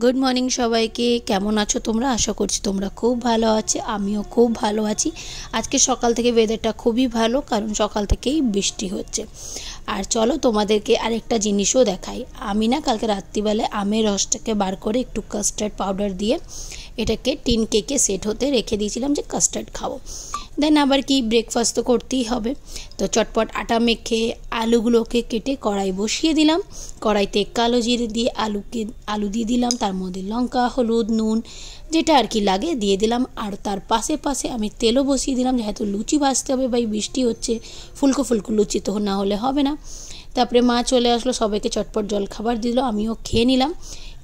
Good morning सबाइके केमन आछो तोमरा आशा करछि तोमरा खूब भालो आछो आमिओ खूब भालो आछि। आज के सकाल थेके वेदारटा खूबই भालो कारण सकाल थेकेई बृष्टि होच्छे। আর চলো তোমাদেরকে আরেকটা জিনিসও দেখাই। আমি না কালকে রাত্রিবেলা আমের রসটাকে বার করে একটু কাস্টার্ড পাউডার দিয়ে এটাকে টিন কেকে সেট হতে রেখে দিয়েছিলাম যে কাস্টার্ড খাবো। দেন আবার কি ব্রেকফাস্ট তো করতেই হবে, তো চটপট আটা মেখে আলুগুলোকে কেটে কড়াই বসিয়ে দিলাম। কড়াইতে কালো জিরে দিয়ে আলু দিয়ে দিলাম, তার মধ্যে লঙ্কা হলুদ নুন যেটা আর কি লাগে দিয়ে দিলাম। আর তার পাশে পাশে আমি তেলও বসিয়ে দিলাম, যেহেতু লুচি ভাজতে হবে, ভাই বৃষ্টি হচ্ছে, ফুলকো ফুলকো লুচি তো না হলে হবে না। তারপরে মা চলে আসলো, সবাইকে চটপট জল খাবার দিল, আমিও খেয়ে নিলাম।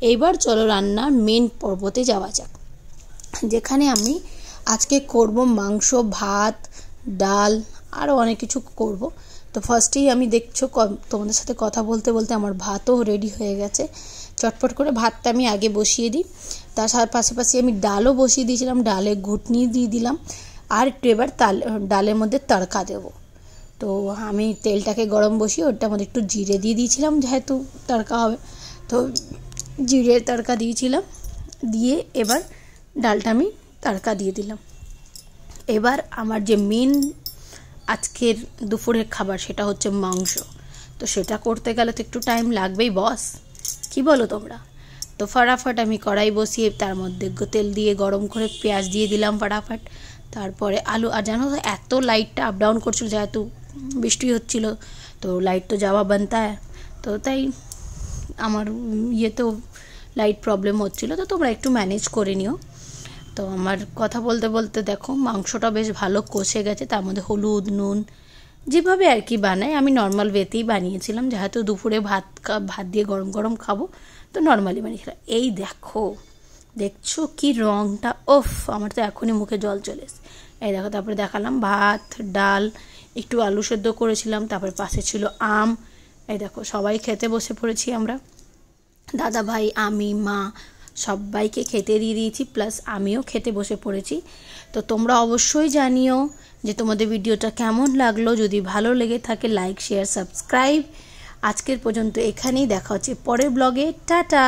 এইবার চলো রান্নার মেন পর্বতে যাওয়া যাক, যেখানে আমি আজকে করব মাংস, ভাত, ডাল আরও অনেক কিছু করব। তো ফার্স্টেই আমি দেখছো তোমাদের সাথে কথা বলতে বলতে আমার ভাতও রেডি হয়ে গেছে। চটপট করে ভাতটা আমি আগে বসিয়ে দিই, তার পাশাপাশি আমি ডালও বসিয়ে দিয়েছিলাম, ডালে ঘুটনি দিয়ে দিলাম। আর একটু এবার ডালের মধ্যে তড়কা দেবো। তো আমি তেলটাকে গরম বসিয়ে ওটার মধ্যে একটু জিরে দিয়ে দিয়েছিলাম, যেহেতু তড়কা হবে তো জিরের তড়কা দিয়েছিলাম। দিয়ে এবার ডালটা আমি তড়কা দিয়ে দিলাম। এবার আমার যে মেন আজকের দুপুরের খাবার সেটা হচ্ছে মাংস। তো সেটা করতে গেলে তো একটু টাইম লাগবেই বস, কি বলো তোমরা? তো ফটাফট আমি কড়াই বসিয়ে তার মধ্যে তেল দিয়ে গরম করে পেঁয়াজ দিয়ে দিলাম ফটাফট। তারপরে আলু, আর জানো তো এত লাইটটা আপ ডাউন করছিল যেহেতু বৃষ্টি হচ্ছিল, তো লাইট তো যাওয়া বানতা হয়, তো তাই আমার ইয়েতেও লাইট প্রবলেম হচ্ছিলো, তো তোমরা একটু ম্যানেজ করে নিও। তো আমার কথা বলতে বলতে দেখো মাংসটা বেশ ভালো কষে গেছে, তার মধ্যে হলুদ নুন যেভাবে আর কি বানাই আমি নর্মাল ওয়েতেই বানিয়েছিলাম, যেহেতু দুপুরে ভাত দিয়ে গরম গরম খাবো তো নর্মালি বানিয়েছিলাম। এই দেখছো কি রঙটা, ওফ আমার তো এখনই মুখে জল চলে এসে। এই দেখো, তারপরে দেখালাম ভাত ডাল, একটু আলু সেদ্ধ করেছিলাম, তারপরে পাশে ছিল আম। এই দেখো সবাই খেতে বসে পড়েছি আমরা, দাদা ভাই আমি মা সবাইকে খেতে দিয়ে দিয়েছি, প্লাস আমিও খেতে বসে পড়েছি। তো তোমরা অবশ্যই জানিও যে তোমাদের ভিডিওটা কেমন লাগলো, যদি ভালো লেগে থাকে লাইক শেয়ার সাবস্ক্রাইব। আজকের পর্যন্ত এখানেই, দেখা হচ্ছে পরের ব্লগে, টাটা।